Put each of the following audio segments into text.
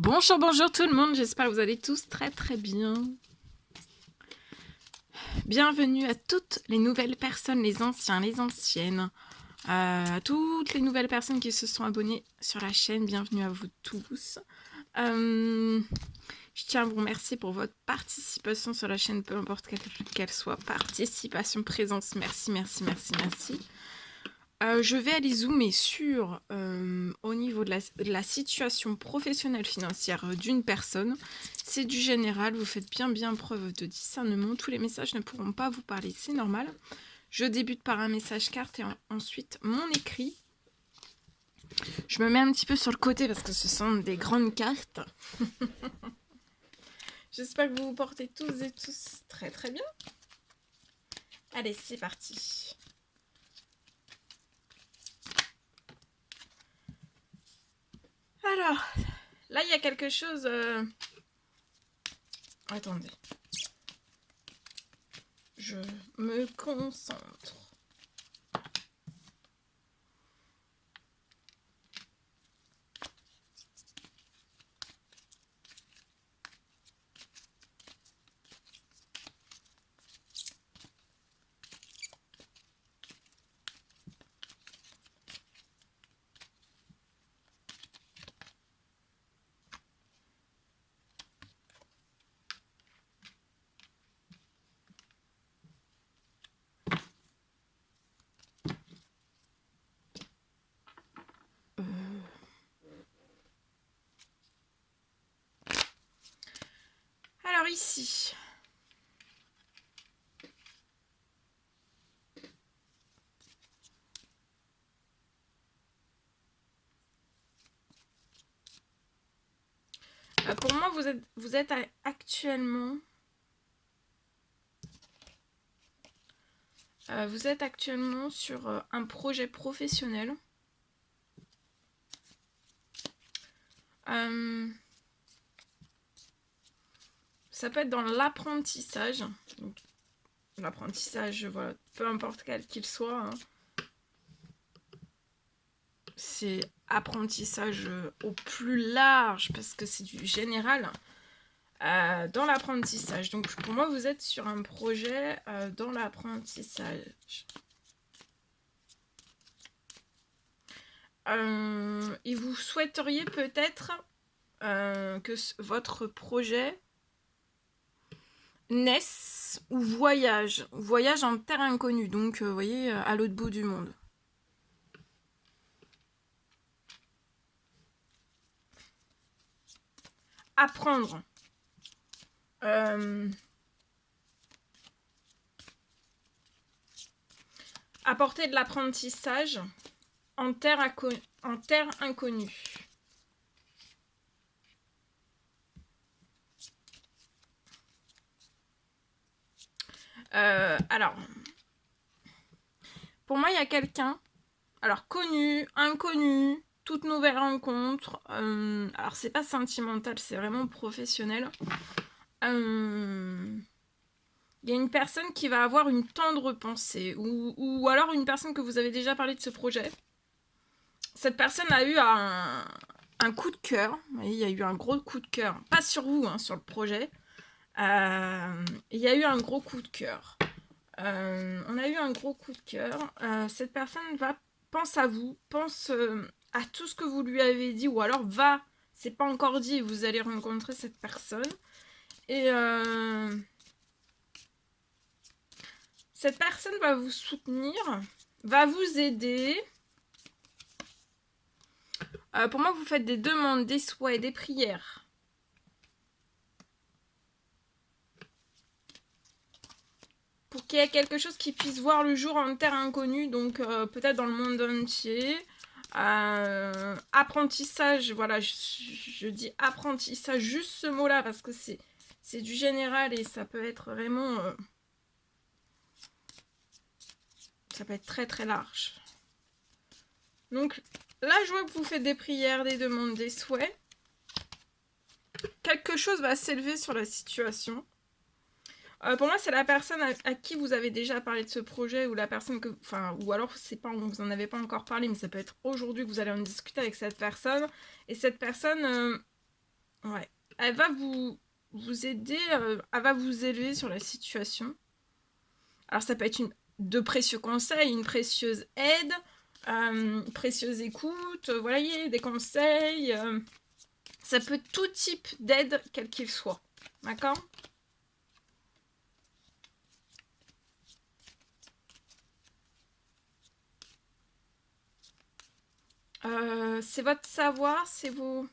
Bonjour, bonjour tout le monde, j'espère que vous allez tous très très bien. Bienvenue à toutes les nouvelles personnes, les anciens, les anciennes, à toutes les nouvelles personnes qui se sont abonnées sur la chaîne, bienvenue à vous tous. Je tiens à vous remercier pour votre participation sur la chaîne, peu importe qu'elle soit, participation, présence, merci, merci, merci, merci. Je vais aller zoomer sur, au niveau de la situation professionnelle financière d'une personne. C'est du général, vous faites bien preuve de discernement. Tous les messages ne pourront pas vous parler, c'est normal. Je débute par un message carte et ensuite mon écrit. Je me mets un petit peu sur le côté parce que ce sont des grandes cartes. J'espère que vous vous portez tous et tous très très bien. Allez, c'est parti. Alors, là, il y a quelque chose... Attendez. Je me concentre. Alors ici, pour moi, vous êtes actuellement... vous êtes actuellement sur un projet professionnel. Ça peut être dans l'apprentissage. L'apprentissage, voilà, peu importe quel qu'il soit. Hein. C'est apprentissage au plus large parce que c'est du général. Dans l'apprentissage. Donc pour moi, vous êtes sur un projet dans l'apprentissage. Et vous souhaiteriez peut-être que votre projet naisse ou voyage en terre inconnue, donc vous voyez, à l'autre bout du monde. Apprendre. Apporter de l'apprentissage en terre inconnue. Alors, pour moi, il y a quelqu'un, alors connu, inconnu, toute nouvelle rencontre. Alors, c'est pas sentimental, c'est vraiment professionnel. Il y a une personne qui va avoir une tendre pensée, ou alors une personne que vous avez déjà parlé de ce projet. Cette personne a eu un coup de cœur. Vous voyez, il y a eu un gros coup de cœur, pas sur vous, hein, sur le projet. Il y a eu un gros coup de cœur. On a eu un gros coup de cœur. Cette personne pense à vous, pense à tout ce que vous lui avez dit, ou alors c'est pas encore dit, vous allez rencontrer cette personne. Et cette personne va vous soutenir, va vous aider. Pour moi, vous faites des demandes, des souhaits, des prières. Pour qu'il y ait quelque chose qui puisse voir le jour en terre inconnue, donc peut-être dans le monde entier. Apprentissage, voilà, je dis apprentissage, juste ce mot-là, parce que c'est du général et ça peut être vraiment... ça peut être très très large. Donc là, je vois que vous faites des prières, des demandes, des souhaits. Quelque chose va s'élever sur la situation. Pour moi, c'est la personne à qui vous avez déjà parlé de ce projet, ou la personne que... Enfin, ou alors, c'est pas, vous en avez pas encore parlé, mais ça peut être aujourd'hui que vous allez en discuter avec cette personne. Et cette personne Ouais. Elle va vous aider, elle va vous élever sur la situation. Alors ça peut être de précieux conseils, une précieuse aide, précieuse écoute, voilà, il y a des conseils. Ça peut être tout type d'aide, quel qu'il soit. D'accord? C'est votre savoir, c'est votre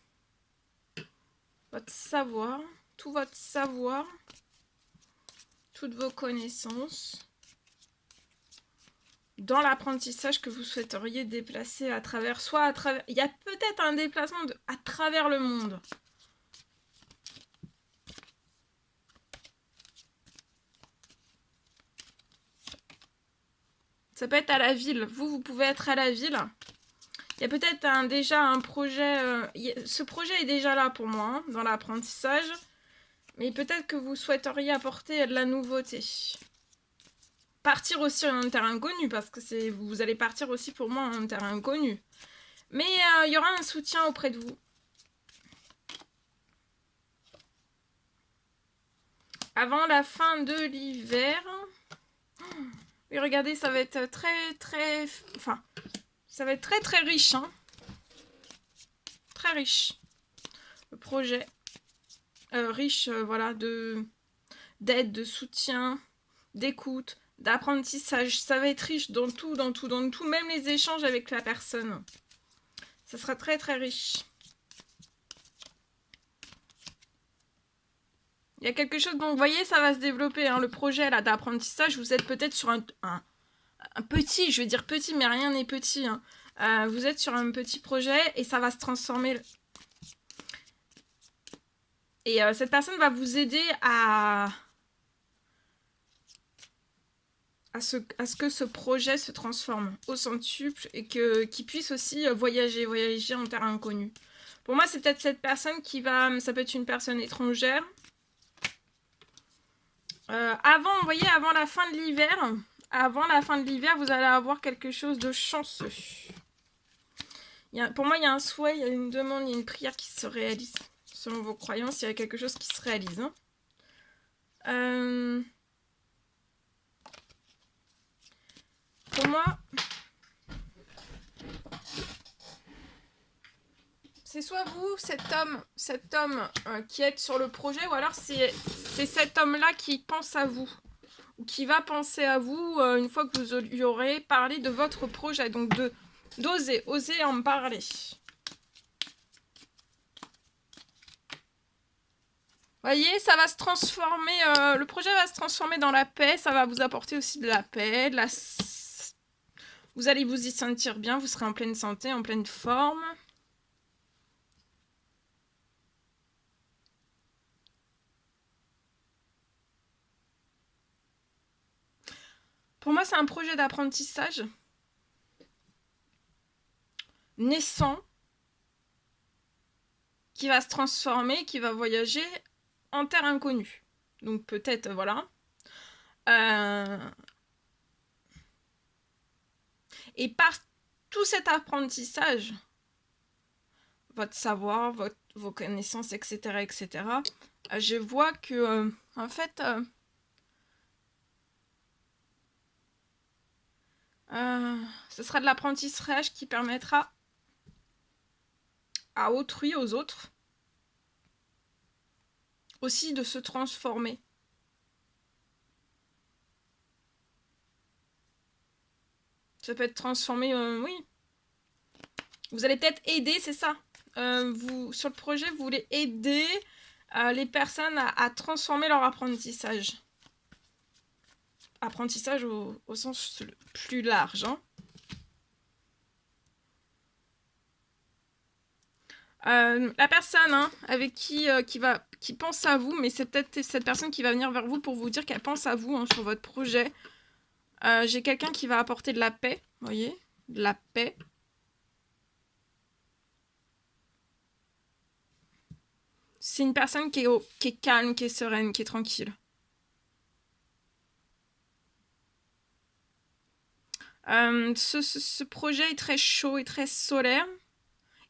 savoir, tout votre savoir, toutes vos connaissances dans l'apprentissage que vous souhaiteriez déplacer à travers, soit à travers, il y a peut-être un déplacement à travers le monde. Ça peut être à la ville. Vous pouvez être à la ville. Il y a peut-être déjà un projet. Ce projet est déjà là pour moi, hein, dans l'apprentissage. Mais peut-être que vous souhaiteriez apporter de la nouveauté. Partir aussi en terrain inconnu, parce que vous allez partir aussi pour moi en terrain inconnu. Mais il y aura un soutien auprès de vous. Avant la fin de l'hiver. Oui, regardez, ça va être très... Enfin, ça va être très riche, hein. Très riche. Le projet. Riche, voilà, d'aide, de soutien, d'écoute, d'apprentissage. Ça va être riche dans tout, même les échanges avec la personne. Ça sera très riche. Il y a quelque chose, donc vous voyez, ça va se développer, hein, le projet là d'apprentissage. Vous êtes peut-être sur un petit, je veux dire petit, mais rien n'est petit. Hein. Vous êtes sur un petit projet et ça va se transformer. Et cette personne va vous aider à ce que ce projet se transforme au centuple et qu'il puisse aussi voyager en terre inconnue. Pour moi, c'est peut-être cette personne qui va... Ça peut être une personne étrangère. Avant, vous voyez, avant la fin de l'hiver, vous allez avoir quelque chose de chanceux. Pour moi, il y a un souhait, il y a une demande, il y a une prière qui se réalise. Selon vos croyances, il y a quelque chose qui se réalise. Hein. Pour moi, c'est soit vous, cet homme qui est sur le projet, ou alors c'est cet homme-là qui pense à vous, ou qui va penser à vous une fois que vous lui aurez parlé de votre projet. Donc oser en parler. Voyez, ça va se transformer, le projet va se transformer dans la paix, ça va vous apporter aussi de la paix, vous allez vous y sentir bien, vous serez en pleine santé, en pleine forme. Pour moi, c'est un projet d'apprentissage naissant qui va se transformer, qui va voyager en terre inconnue. Donc peut-être, voilà. Et par tout cet apprentissage, votre savoir, vos connaissances, etc., je vois que, en fait, ce sera de l'apprentissage qui permettra à autrui, aux autres, aussi de se transformer. Ça peut être transformé, oui. Vous allez peut-être aider, c'est ça. Sur le projet, vous voulez aider les personnes à transformer leur apprentissage. Apprentissage au sens plus large. Hein. La personne hein, avec qui pense à vous, mais c'est peut-être cette personne qui va venir vers vous pour vous dire qu'elle pense à vous hein, sur votre projet. J'ai quelqu'un qui va apporter de la paix, vous voyez, de la paix. C'est une personne qui est calme, qui est sereine, qui est tranquille. Ce projet est très chaud et très solaire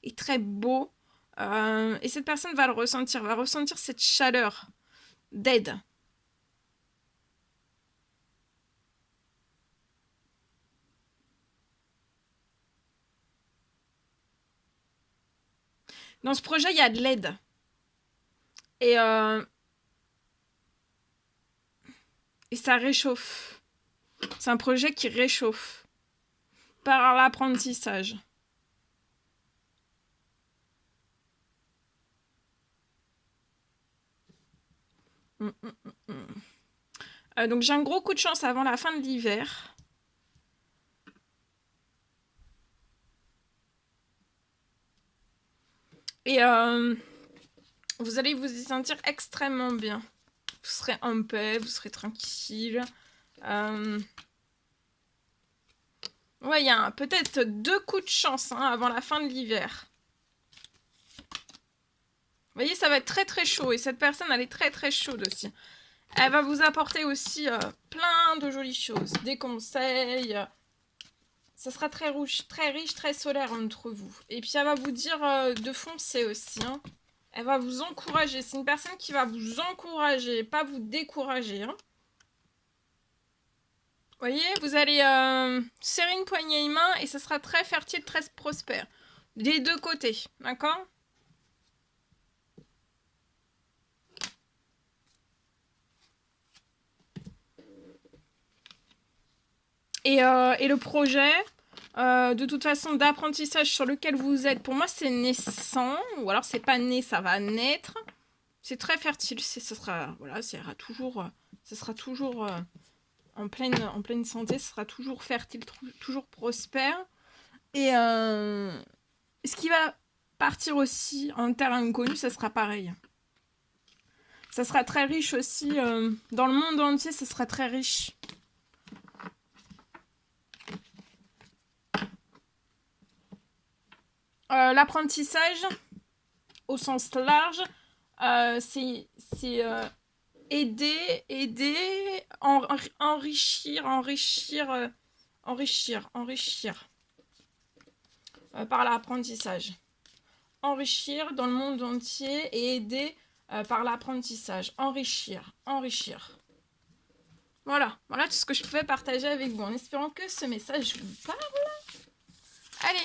et très beau. Et cette personne va le ressentir, va ressentir cette chaleur d'aide. Dans ce projet, il y a de l'aide. Et ça réchauffe. C'est un projet qui réchauffe par l'apprentissage. Donc j'ai un gros coup de chance avant la fin de l'hiver. Et vous allez vous y sentir extrêmement bien. Vous serez en paix, vous serez tranquille. Ouais, il y a peut-être 2 coups de chance avant la fin de l'hiver. Vous voyez, ça va être très très chaud. Et cette personne, elle est très très chaude aussi. Elle va vous apporter aussi plein de jolies choses. Des conseils. Ça sera très rouge, très riche, très solaire entre vous. Et puis elle va vous dire de foncer aussi. Elle va vous encourager. C'est une personne qui va vous encourager, pas vous décourager. Vous voyez, vous allez serrer une poignée de main et ça sera très fertile, très prospère. Des 2 côtés, d'accord ? Et le projet, de toute façon, d'apprentissage sur lequel vous êtes, pour moi, c'est naissant. Ou alors, c'est pas né, ça va naître. C'est très fertile. Ça sera, voilà, ça sera toujours en pleine santé. Ça sera toujours fertile, toujours prospère. Et ce qui va partir aussi en terre inconnue, ça sera pareil. Ça sera très riche aussi. Dans le monde entier, ça sera très riche. L'apprentissage, au sens large, c'est aider, enrichir par l'apprentissage. Enrichir dans le monde entier et aider par l'apprentissage. Enrichir. Voilà tout ce que je pouvais partager avec vous, en espérant que ce message vous parle. Allez,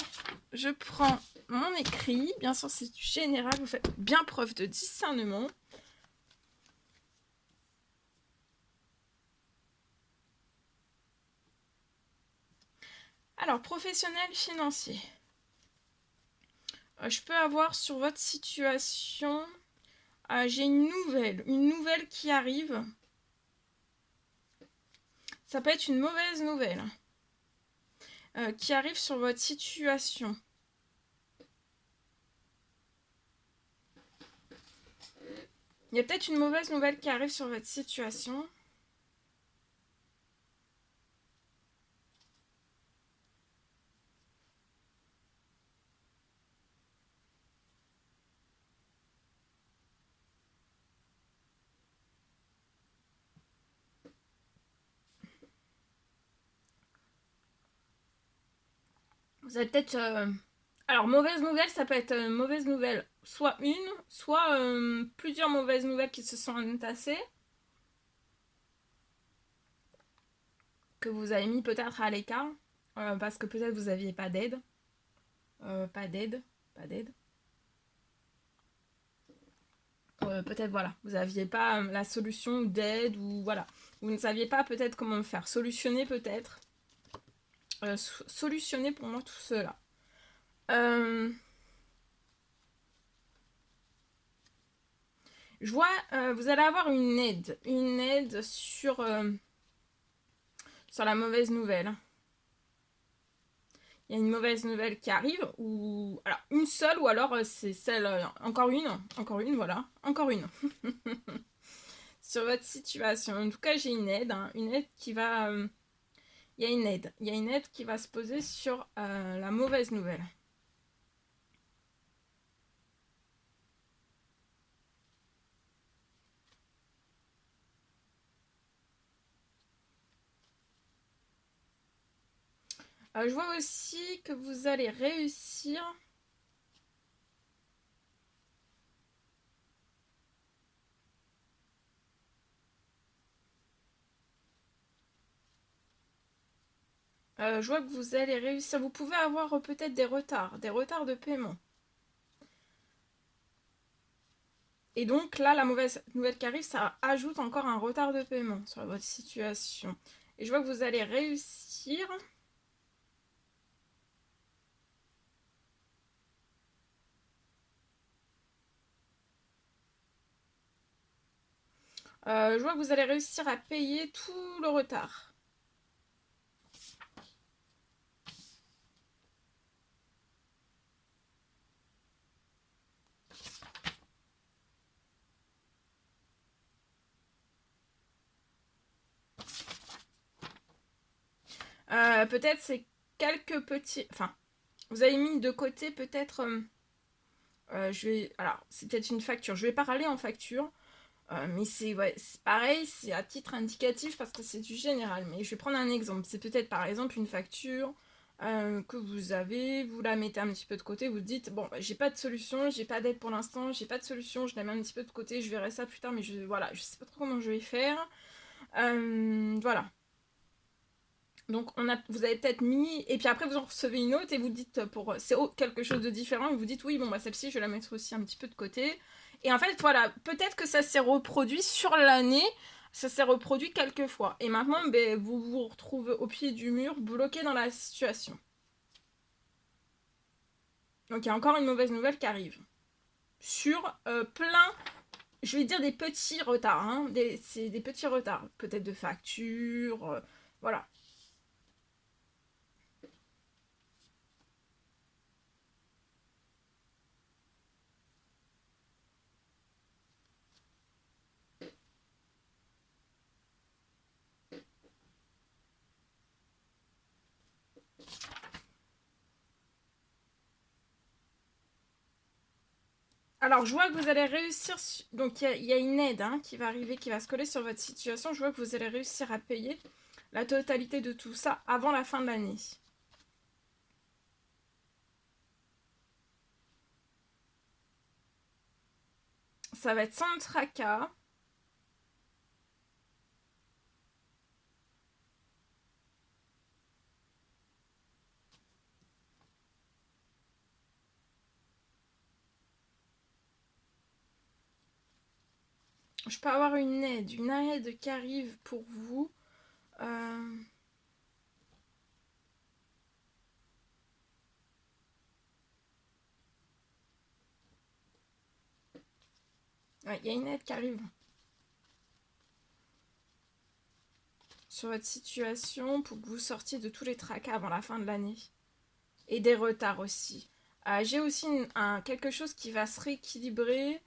je prends mon écrit. Bien sûr, c'est du général, vous faites bien preuve de discernement. Alors, professionnel financier. Je peux avoir sur votre situation, j'ai une nouvelle qui arrive. Ça peut être une mauvaise nouvelle qui arrive sur votre situation. Il y a peut-être une mauvaise nouvelle qui arrive sur votre situation. Vous avez peut-être... Alors, mauvaise nouvelle, ça peut être mauvaise nouvelle. Soit une, soit plusieurs mauvaises nouvelles qui se sont entassées. Que vous avez mis peut-être à l'écart. Parce que peut-être vous n'aviez pas d'aide. Pas d'aide. Peut-être voilà, vous n'aviez pas la solution d'aide ou voilà, vous ne saviez pas peut-être comment faire. Solutionner peut-être. Solutionner pour moi tout cela. Je vois, vous allez avoir une aide sur la mauvaise nouvelle. Il y a une mauvaise nouvelle qui arrive, ou alors une seule, ou alors c'est celle, encore une, voilà, encore une. Sur votre situation. En tout cas, j'ai une aide qui va... il y a une aide qui va se poser sur la mauvaise nouvelle. Je vois aussi que vous allez réussir Je vois que vous allez réussir. Vous pouvez avoir peut-être des retards de paiement. Et donc là, la mauvaise nouvelle qui arrive, ça ajoute encore un retard de paiement sur votre situation. Et je vois que vous allez réussir. Je vois que vous allez réussir à payer tout le retard. Peut-être c'est quelques petits... Enfin, vous avez mis de côté peut-être... Alors, c'est peut-être une facture. Je vais parler en facture. Mais c'est pareil, c'est à titre indicatif parce que c'est du général. Mais je vais prendre un exemple. C'est peut-être par exemple une facture que vous avez, vous la mettez un petit peu de côté, vous dites, bon, j'ai pas de solution, j'ai pas d'aide pour l'instant, j'ai pas de solution, je la mets un petit peu de côté, je verrai ça plus tard, mais voilà, je sais pas trop comment je vais faire. Voilà. Donc vous avez peut-être mis, et puis après vous en recevez une autre et vous dites c'est quelque chose de différent et vous dites oui bon bah celle-ci je vais la mettre aussi un petit peu de côté. Et en fait voilà, peut-être que ça s'est reproduit sur l'année, ça s'est reproduit quelques fois. Et maintenant ben, vous vous retrouvez au pied du mur, bloqué dans la situation. Donc il y a encore une mauvaise nouvelle qui arrive. Sur plein, je vais dire des petits retards, hein, c'est des petits retards, peut-être de facture, voilà. Alors, je vois que vous allez réussir. Donc, il y a une aide hein, qui va arriver, qui va se coller sur votre situation. Je vois que vous allez réussir à payer la totalité de tout ça avant la fin de l'année. Ça va être sans tracas. Je peux avoir une aide qui arrive pour vous. Ouais, il y a une aide qui arrive sur votre situation pour que vous sortiez de tous les tracas avant la fin de l'année. Et des retards aussi. J'ai aussi quelque chose qui va se rééquilibrer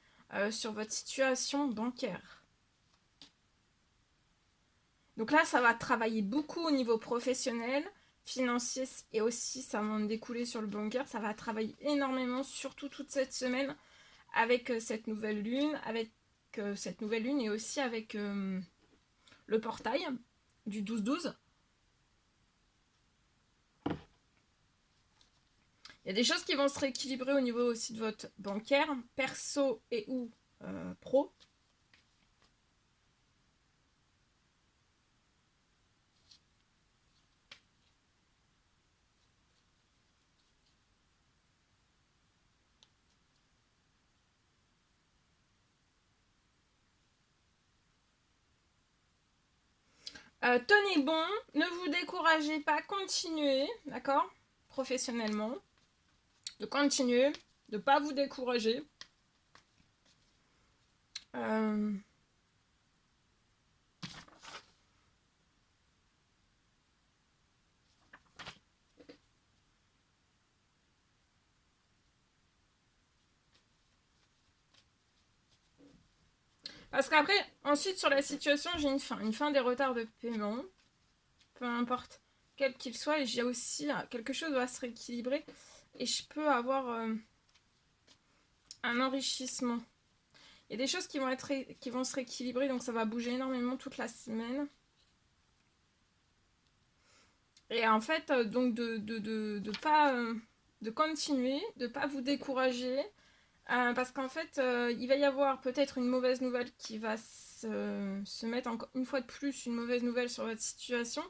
sur votre situation bancaire. Donc là, ça va travailler beaucoup au niveau professionnel, financier et aussi ça va en découler sur le bancaire. Ça va travailler énormément, surtout toute cette semaine avec cette nouvelle lune, et aussi avec le portail du 12-12. Il y a des choses qui vont se rééquilibrer au niveau aussi de votre bancaire, perso et ou pro. Tenez bon, ne vous découragez pas, continuez, d'accord? Professionnellement, de continuer, de ne pas vous décourager. Euh, Parce qu'après, ensuite sur la situation, j'ai une fin des retards de paiement, peu importe quel qu'il soit, et j'ai aussi quelque chose va se rééquilibrer et je peux avoir un enrichissement. Il y a des choses qui vont se rééquilibrer, donc ça va bouger énormément toute la semaine. Et en fait, donc de pas de continuer, de pas vous décourager, parce qu'en fait, il va y avoir peut-être une mauvaise nouvelle qui va se mettre encore une fois de plus une mauvaise nouvelle sur votre situation.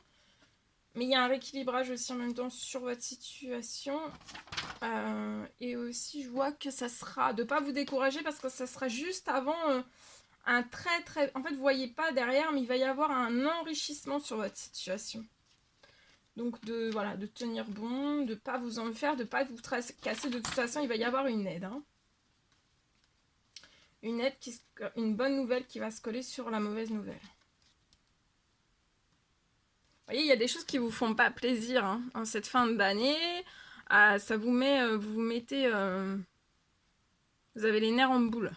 Mais il y a un rééquilibrage aussi en même temps sur votre situation. Et aussi, je vois que ça sera de ne pas vous décourager parce que ça sera juste avant un très... En fait, vous ne voyez pas derrière, mais il va y avoir un enrichissement sur votre situation. Donc, voilà, de tenir bon, de ne pas vous en faire, de ne pas vous casser. De toute façon, il va y avoir une aide. Hein. Une bonne nouvelle qui va se coller sur la mauvaise nouvelle. Vous voyez, il y a des choses qui vous font pas plaisir hein, en cette fin d'année. Ça vous met, vous mettez, vous avez les nerfs en boule.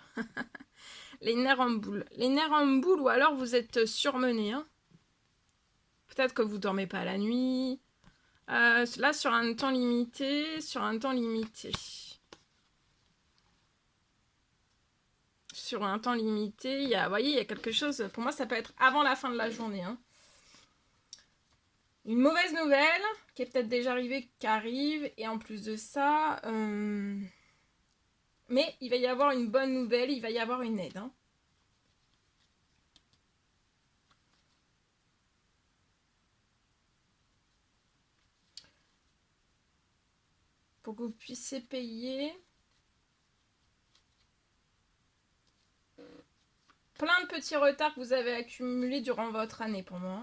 Les nerfs en boule. Les nerfs en boule ou alors vous êtes surmené. Hein. Peut-être que vous dormez pas la nuit. Là, sur un temps limité, Sur un temps limité, il y a, vous voyez, il y a quelque chose. Pour moi, ça peut être avant la fin de la journée. Hein. Une mauvaise nouvelle qui est peut-être déjà arrivée, qui arrive. Et en plus de ça, mais il va y avoir une bonne nouvelle, il va y avoir une aide. Hein. Pour que vous puissiez payer plein de petits retards que vous avez accumulés durant votre année pour moi.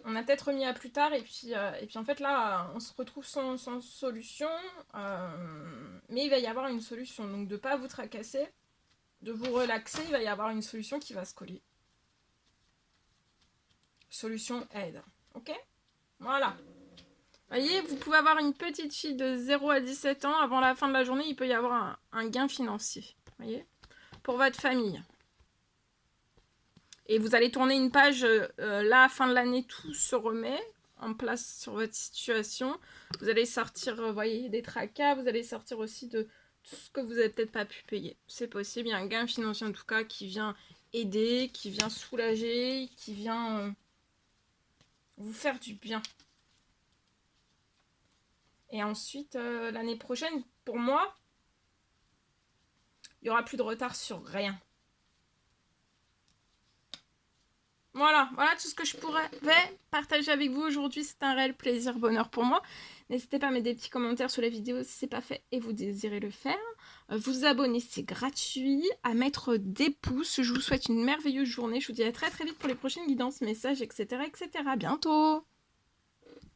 On a peut-être remis à plus tard et puis en fait là on se retrouve sans solution, mais il va y avoir une solution, donc de ne pas vous tracasser, de vous relaxer, il va y avoir une solution qui va se coller. Solution aide, ok? Voilà. Vous voyez, vous pouvez avoir une petite fille de 0 à 17 ans, avant la fin de la journée, il peut y avoir un gain financier, vous voyez, pour votre famille. Et vous allez tourner une page, là, fin de l'année, tout se remet en place sur votre situation. Vous allez sortir, vous voyez, des tracas, vous allez sortir aussi de tout ce que vous n'avez peut-être pas pu payer. C'est possible, il y a un gain financier en tout cas qui vient aider, qui vient soulager, qui vient vous faire du bien. Et ensuite, l'année prochaine, pour moi, il n'y aura plus de retard sur rien. Voilà tout ce que je pourrais partager avec vous aujourd'hui. C'est un réel plaisir, bonheur pour moi. N'hésitez pas à mettre des petits commentaires sous la vidéo si c'est pas fait et vous désirez le faire. Vous abonner, c'est gratuit. À mettre des pouces. Je vous souhaite une merveilleuse journée. Je vous dis à très très vite pour les prochaines guidances, messages, etc. etc. À bientôt.